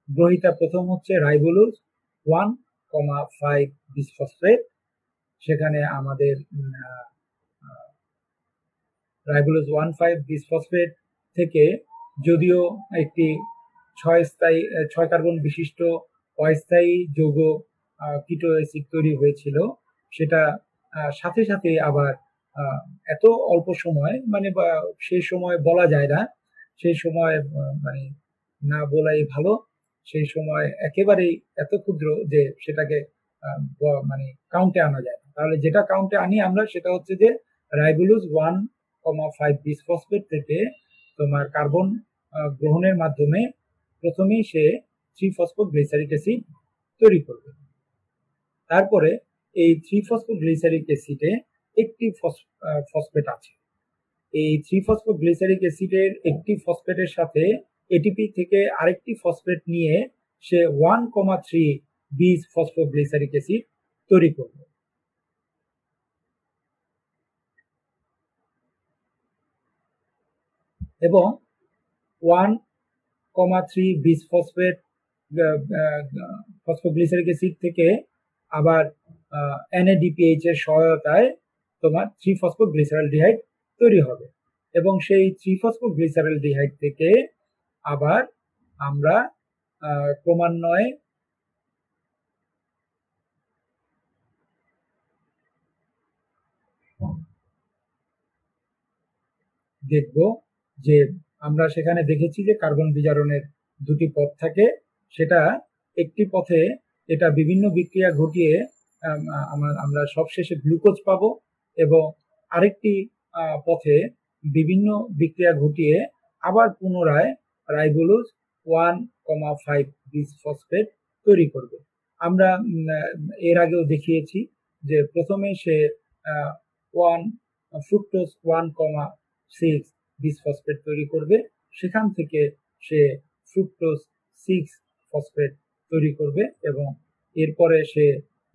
গ্রহিতা প্রথম হচ্ছে রাইবোলোজ 1,5 বিস ফসফেট। সেখানে আমাদের রাইবোলোজ 1,5 বিস ফসফেট থেকে যদিও একটি 6 কার্বন বিশিষ্ট অস্থায়ী যৌগ কিটো অ্যাসিড তৈরি হয়েছিল, সেটা সাথে সাথে আবার এত অল্প সময়, মানে সেই সময় বলা যায় না, সেই সময় মানে না বলাই ভালো, সেই সময় একেবারেই এত ক্ষুদ্র যে সেটাকে মানে কাউন্টে আনা যায় না। তাহলে যেটা কাউন্টে আনি আমরা, সেটা হচ্ছে যে রাইবোলোজ 1,5 বিস ফসফেট থেকে তোমার কার্বন গ্রহণের মাধ্যমে প্রথমেই সে 3-ফসফোগ্লিসারিক অ্যাসিড তৈরি করবে। তারপরে এই 3-ফসফোগ্লিসারিক অ্যাসিডে একটি ফসফেট আছে। এই 3-ফসফোগ্লিসারিক অ্যাসিডের একটি ফসফেটের সাথে এটিপি থেকে আরেকটি ফসফেট নিয়ে সে 1,3 বিস ফসফোগ্লিসারিক অ্যাসিড তৈরি করবে। এবং 1,3 বিস ফসফোগ্লিসারিক অ্যাসিড থেকে আবার NADPH এর সহায়তায় তোমার 3-ফসফোগ্লিসারলডিহাইড তৈরি হবে। এবং সেই 3-ফসফোগ্লিসারলডিহাইড থেকে আবার আমরা ক্রমান্বয়ে দেখব যে আমরা সেখানে দেখেছি যে কার্বন বিজারণের দুটি পথ থাকে। সেটা একটি পথে এটা বিভিন্ন বিক্রিয়া ঘটিয়ে আমরা সবশেষে গ্লুকোজ পাবো, এবং আরেকটি পথে বিভিন্ন বিক্রিয়া ঘটিয়ে আবার পুনরায় রাইবোলোজ 1,5 বিসফসফেট তৈরি করবে। আমরা এর আগেও দেখিয়েছি যে প্রথমে সে ফ্রুক্টোজ 1,6 বিসফসফেট তৈরি করবে, সেখান থেকে সে ফ্রুক্টোজ 6 ফসফেট তৈরি করবে এবং এরপরে সে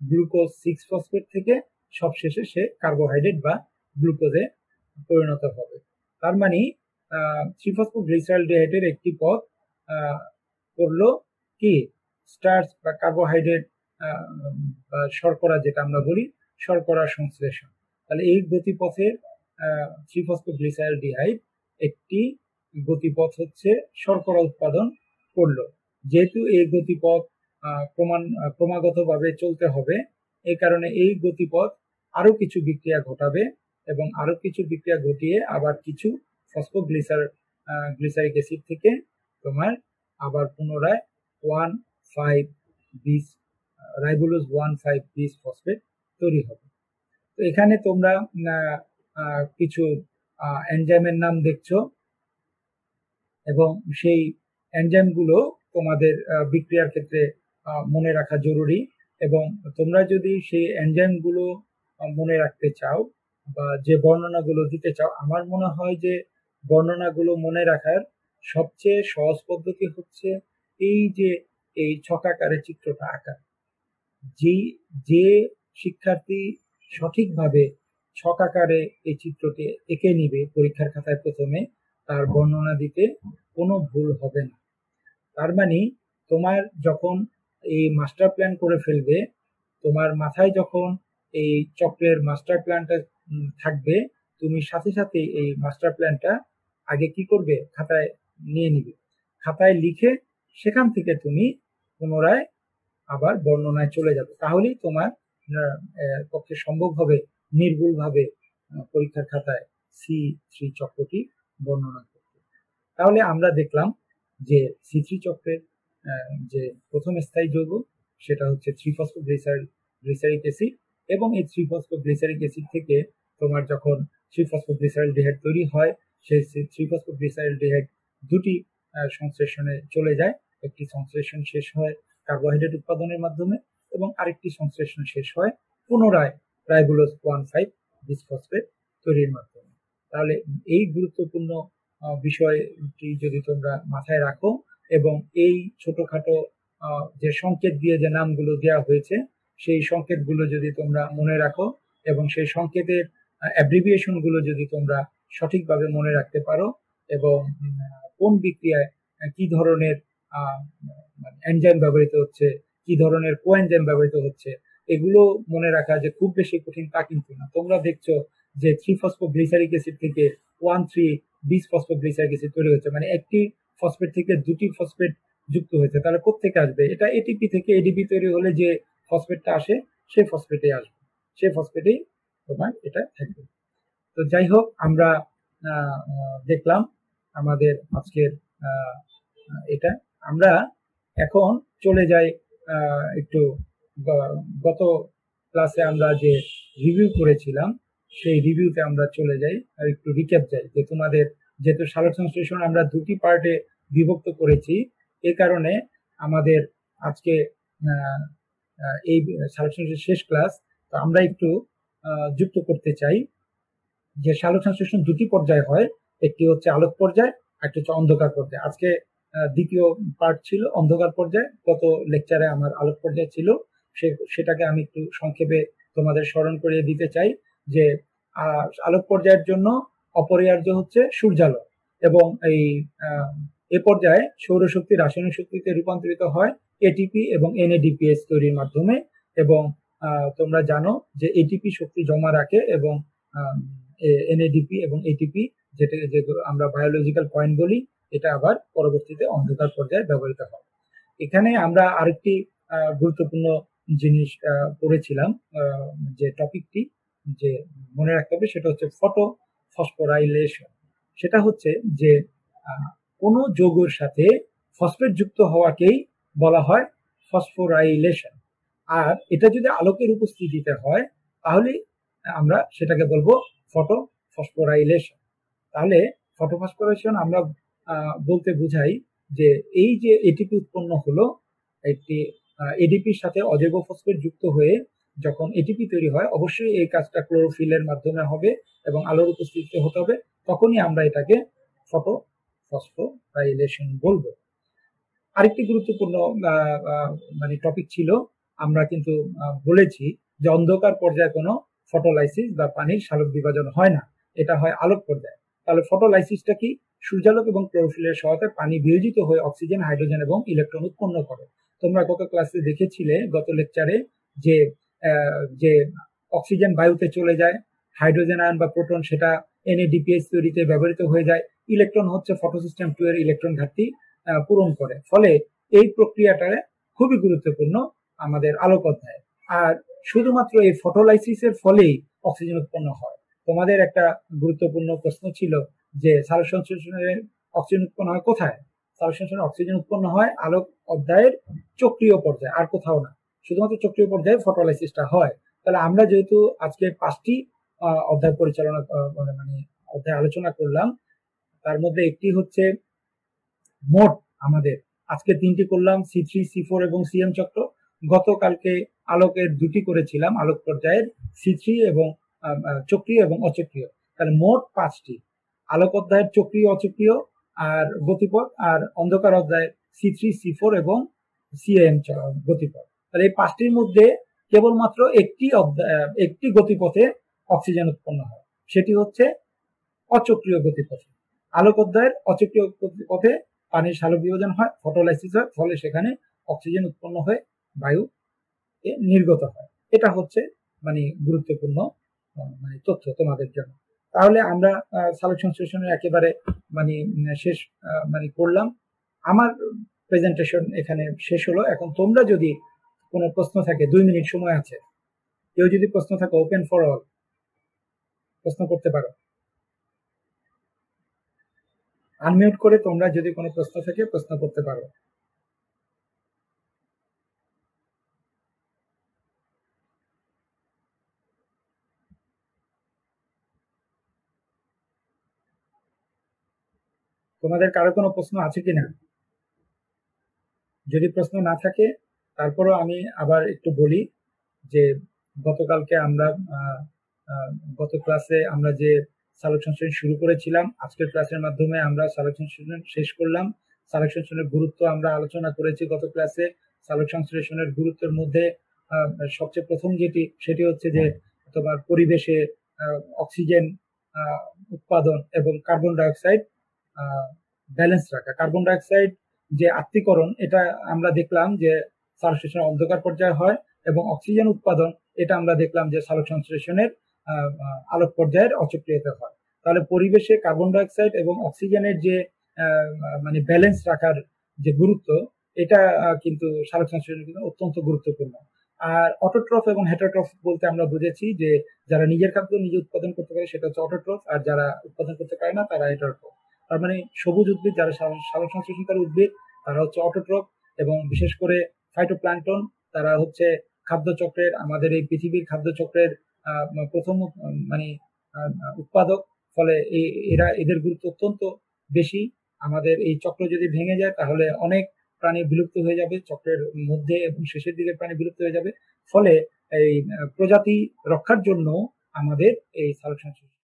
গ্লুকোজ 6 ফসফেট থেকে সবশেষে সে কার্বোহাইড্রেট বা গ্লুকোজে পরিণত হবে। তার মানে 3-ফসফোগ্লিসালডিহাইডের একটি পথ করলো কি স্টার্চ বা কার্বোহাইড্রেট বা শর্করা, যেটা আমরা বলি শর্করা সংশ্লেষণ। তাহলে এই গতিপথের 3-ফসফোগ্লিসালডিহাইড একটি গতিপথ হচ্ছে শর্করা উৎপাদন করলো। যেহেতু এই গতিপথ ক্রমাগতভাবে চলতে হবে, এই কারণে এই গতিপথ আরো কিছু বিক্রিয়া ঘটাবে এবং আরো কিছু বিক্রিয়া ঘটিয়ে আবার কিছু গ্লিসারিক অ্যাসিড থেকে তোমার আবার পুনরায় 1,5 বিস রাইবোলোজ 1,5 বিসফসফেট তৈরি হবে। তো এখানে তোমরা কিছু এনজাইমের নাম দেখছো এবং সেই এনজাইমগুলো তোমাদের বিক্রিয়ার ক্ষেত্রে মনে রাখা জরুরি। এবং তোমরা যদি সেই এনজাইমগুলো মনে রাখতে চাও বা যে বর্ণনাগুলো দিতে চাও, আমার মনে হয় যে বর্ণনাগুলো মনে রাখার সবচেয়ে সহজ পদ্ধতি হচ্ছে এই যে এই ছকাকারে চিত্রটা আঁকা। যে শিক্ষার্থী সঠিকভাবে ছকাকারে এই চিত্রটি এঁকে নিবে পরীক্ষার খাতায় প্রথমে, তার বর্ণনা দিতে কোনো ভুল হবে না। তার মানে তোমার যখন এই মাস্টার প্ল্যান করে ফেলবে, তোমার মাথায় যখন এই চক্রের মাস্টার প্ল্যানটা থাকবে, তুমি সাথে সাথে এই মাস্টার প্ল্যানটা আগে কি করবে, খাতায় নিয়ে নিবে, খাতায় লিখে সেখান থেকে তুমি পুনরায় আবার বর্ণনায় চলে যাবে। তাহলেই তোমার পক্ষে সম্ভব হবে নির্ভুলভাবে পরীক্ষার খাতায় C3 চক্রটি বর্ণনা করতে। তাহলে আমরা দেখলাম যে C3 চক্রের যে প্রথম স্থায়ী যৌগ সেটা হচ্ছে 3-ফসফোগ্লিসারিক অ্যাসিড, এবং এই 3-ফসফোগ্লিসারিক অ্যাসিড থেকে তোমার যখন 3-ফসফোগ্লিসালডিহাইড তৈরি হয়, সেই 3-ফসফোগ্লিসালডিহাইড দুটি সংশ্লেষণে চলে যায়। একটি সংশ্লেষণ শেষ হয় কার্বোহাইড্রেট উৎপাদনের মাধ্যমে এবং আরেকটি সংশ্লেষণ শেষ হয় পুনরায় রাইবোলোজ 1,5 বিসফসফেট তৈরির মাধ্যমে। তাহলে এই গুরুত্বপূর্ণ বিষয়টি যদি তোমরা মাথায় রাখো এবং এই ছোটখাটো যে সংকেত দিয়ে যে নামগুলো দেওয়া হয়েছে সেই সংকেতগুলো যদি তোমরা মনে রাখো এবং সেই সংকেতের অ্যাব্রিভিয়েশন গুলো যদি তোমরা সঠিকভাবে মনে রাখতে পারো এবং কোন বিক্রিয়ায় কি ধরনের এনজাইম ব্যবহৃত হচ্ছে, কি ধরনের কোএনজাইম ব্যবহৃত হচ্ছে, এগুলো মনে রাখা যে খুব বেশি কঠিন তা কিন্তু না। তোমরা দেখছো যে 3-ফসফোগ্লিসারিক অ্যাসিড থেকে 1,3 বিসফসফোগ্লিসারিক অ্যাসিড তৈরি হচ্ছে, মানে একটি ফসফেট থেকে দুটি ফসফেট যুক্ত হয়েছে। তাহলে কোত্থেকে আসবে? এটা এটিপি থেকে এডিপি তৈরি হলে যে ফসফেটটা আসে সেই ফসফেটে আসবে, সেই ফসফেটেই তোমার এটা থাকবে। তো যাই হোক, আমরা দেখলাম আমাদের আজকের এটা। আমরা এখন চলে যাই একটু গত ক্লাসে আমরা যে রিভিউ করেছিলাম সেই রিভিউতে আমরা চলে যাই আর একটু রিক্যাপ যাই, যে তোমাদের যেহেতু সালোক সংশ্লেষণ আমরা দুটি পার্টে বিভক্ত করেছি, এই কারণে আমাদের আজকে এই সালোক সংশ্লেষণ শেষ ক্লাস। তো আমরা একটু যুক্ত করতে চাই যে সালোক সংশ্লেষণ দুটি পর্যায়ে হয়, একটি হচ্ছে আলোক পর্যায়, একটা হচ্ছে অন্ধকার পর্যায়। আজকে দ্বিতীয় পার্ট ছিল অন্ধকার পর্যায়, গত লেকচারে আমার আলোক পর্যায় ছিল, সেটাকে আমি একটু সংক্ষেপে তোমাদের স্মরণ করিয়ে দিতে চাই যে আলোক পর্যায়ের জন্য অপরিহার্য হচ্ছে সূর্যালোক, এবং এ পর্যায়ে সৌরশক্তি রাসায়নিক শক্তিতে রূপান্তরিত হয় এটিপি এবং এনএডিপিএস তৈরির মাধ্যমে। এবং তোমরা জানো যে এটিপি শক্তি জমা রাখে এবং এনএডিপি এবং এটিপি যেটা আমরা বায়োলজিক্যাল পয়েন্ট বলি, এটা আবার পরবর্তীতে অন্ধকার পর্যায়ে ব্যবহৃত হয়। এখানে আমরা আরেকটি গুরুত্বপূর্ণ জিনিস পড়েছিলাম, যে টপিকটি যে মনে রাখতে হবে সেটা হচ্ছে ফটো ফসফোরাইলেশন। সেটা হচ্ছে যে কোনো যৌগের সাথে ফসফেট যুক্ত হওয়াকেই বলা হয় ফসফোরাইলেশন, আর এটা যদি আলোকের উপস্থিতিতে হয় তাহলে আমরা সেটাকে বলবো ফটো ফসফোরাইলেশন। তাহলে ফটোফসফোরেশন আমরা বলতে বুঝাই যে এই যে এটিপি উৎপন্ন হলো একটি এডিপির সাথে অজৈব ফসফেট যুক্ত হয়ে যখন এটিপি তৈরি হয়, অবশ্যই এই কাজটা ক্লোরোফিলের মাধ্যমে হবে এবং আলোর উপস্থিতিতে হতে হবে, তখনই আমরা এটাকে ফটো ফসফোরাইলেশন বলবো। আরেকটি গুরুত্বপূর্ণ মানে টপিক ছিল, আমরা কিন্তু বলেছি যে অন্ধকার পর্যায়ে কোনো ফটোলাইসিস বা পানির সালোক বিভাজন হয় না, এটা হয় আলোক পর্যায়ে। তাহলে ফটোলাইসিসটা কি? সূর্যালোক এবং ক্লোরোফিলের সহায়তায় পানি বিয়োজিত হয়ে অক্সিজেন, হাইড্রোজেন এবং ইলেকট্রন উৎপন্ন করে। তোমরা গত ক্লাসে দেখেছিলে, গত লেকচারে, যে যে অক্সিজেন বায়ুতে চলে যায়, হাইড্রোজেন আয়ন বা প্রোটন সেটা NADPH তৈরিতে ব্যবহৃত হয়ে যায়, ইলেকট্রন হচ্ছে ফটোসিস্টেম 2 এর ইলেকট্রন ঘাটতি পূরণ করে। ফলে এই প্রক্রিয়াটা খুবই গুরুত্বপূর্ণ আমাদের আলোক অধ্যায়ে। আর শুধুমাত্র এই ফটোলাইসিসের ফলেই অক্সিজেন উৎপন্ন হয়। তোমাদের একটা গুরুত্বপূর্ণ প্রশ্ন ছিল যে সালোক সংশ্লেষণের অক্সিজেন উৎপন্ন হয় কোথায়? সালোক সংশ্লেষণের অক্সিজেন উৎপন্ন হয় আলোক অধ্যায়ের চক্রীয় পর্যায়ে, আর কোথাও না, শুধুমাত্র চক্রীয় পর্যায়ে ফটোলাইসিসটা হয়। তাহলে আমরা যেহেতু আজকে 5টি অধ্যায় পরিচালনা মানে অধ্যায় আলোচনা করলাম, তার মধ্যে একটি হচ্ছে মোট আমাদের আজকে 3টি করলাম, C3, C4 এবং CM চক্র। গতকালকে আলোকের 2টি করেছিলাম, আলোক পর্যায়ের C3 এবং চক্রীয় এবং অচক্রীয়। তাহলে মোট 5টি আলোক অধ্যায়ের চক্রীয়, অচক্রীয় আর গতিপথ, আর অন্ধকার অধ্যায়ের C3, C4 এবং CM গতিপথ। তাহলে এই 5টির মধ্যে কেবলমাত্র একটি গতিপথে অক্সিজেন উৎপন্ন হয়, সেটি হচ্ছে অচক্রীয় গতিপথে। আলোক অধ্যায়ের অচক্রীয় গতিপথে পানির সালোক বিভাজন হয়, ফটোলাইসিস হয়, ফলে সেখানে অক্সিজেন উৎপন্ন হয়ে বায়ু নির্গত হয়। এটা হচ্ছে মানে গুরুত্বপূর্ণ মানে তথ্য তোমাদের জন্য। তাহলে আমরা সালোক সংশ্লেষণের একেবারে মানে শেষ মানে করলাম। আমার প্রেজেন্টেশন এখানে শেষ হলো। এখন তোমরা যদি কোনো প্রশ্ন থাকে, 2 মিনিট সময় আছে, কেউ যদি প্রশ্ন থাকে, ওপেন ফর অল, প্রশ্ন করতে পারো। আনমিউট করে তোমরা যদি কোনো প্রশ্ন থাকে প্রশ্ন করতে পারো। তোমাদের কারো কোনো প্রশ্ন আছে কিনা? যদি প্রশ্ন না থাকে, তারপরও আমি আবার একটু বলি যে গতকালকে আমরা গত ক্লাসে আমরা যে সালোক সংশ্লেষণ শুরু করেছিলাম, আজকের ক্লাসের মাধ্যমে আমরা সালোক সংশ্লেষণ শেষ করলাম। সালোক সংশ্লেষণের গুরুত্ব আমরা আলোচনা করেছি গত ক্লাসে। সালোক সংশ্লেষণের গুরুত্বের মধ্যে সবচেয়ে প্রথম সেটি হচ্ছে যে তোমার পরিবেশে অক্সিজেন উৎপাদন এবং কার্বন ডাইঅক্সাইড ব্যালেন্স রাখা। কার্বন ডাইঅক্সাইড যে আত্তীকরণ, এটা আমরা দেখলাম যে সালোক সংশ্লেষণের অন্ধকার পর্যায়ে হয়, এবং অক্সিজেন উৎপাদন, এটা আমরা দেখলাম যে সালোক সংশ্লেষণের আলোক পর্যায়ের অচক্রিয়তে হয়। তাহলে পরিবেশে কার্বন ডাইঅক্সাইড এবং অক্সিজেনের যে মানে ব্যালেন্স রাখার যে গুরুত্ব, এটা কিন্তু সালোক সংশ্লেষণের কিন্তু অত্যন্ত গুরুত্বপূর্ণ। আর অটোট্রফ এবং হেটারোট্রফ বলতে আমরা বুঝেছি যে যারা নিজের খাদ্য নিজে উৎপাদন করতে পারে সেটা হচ্ছে অটোট্রফ, আর যারা উৎপাদন করতে পারে না তারা হেটারোট্রফ। তার মানে সবুজ উদ্ভিদ, যারা সালোক সংশ্লেষণকারী উদ্ভিদ, তারা হচ্ছে অটোট্রফ, এবং বিশেষ করে ফাইটোপ্ল্যাঙ্কটন, তারা হচ্ছে খাদ্য চক্রের, আমাদের এই পৃথিবীর খাদ্য চক্রের প্রথম মানে উৎপাদক। ফলে এদের গুরুত্ব অত্যন্ত বেশি। আমাদের এই চক্র যদি ভেঙে যায় তাহলে অনেক প্রাণী বিলুপ্ত হয়ে যাবে, চক্রের মধ্যে এবং শেষের দিকে প্রাণী বিলুপ্ত হয়ে যাবে। ফলে এই প্রজাতি রক্ষার জন্য আমাদের এই সালোক সংশ্লেষণ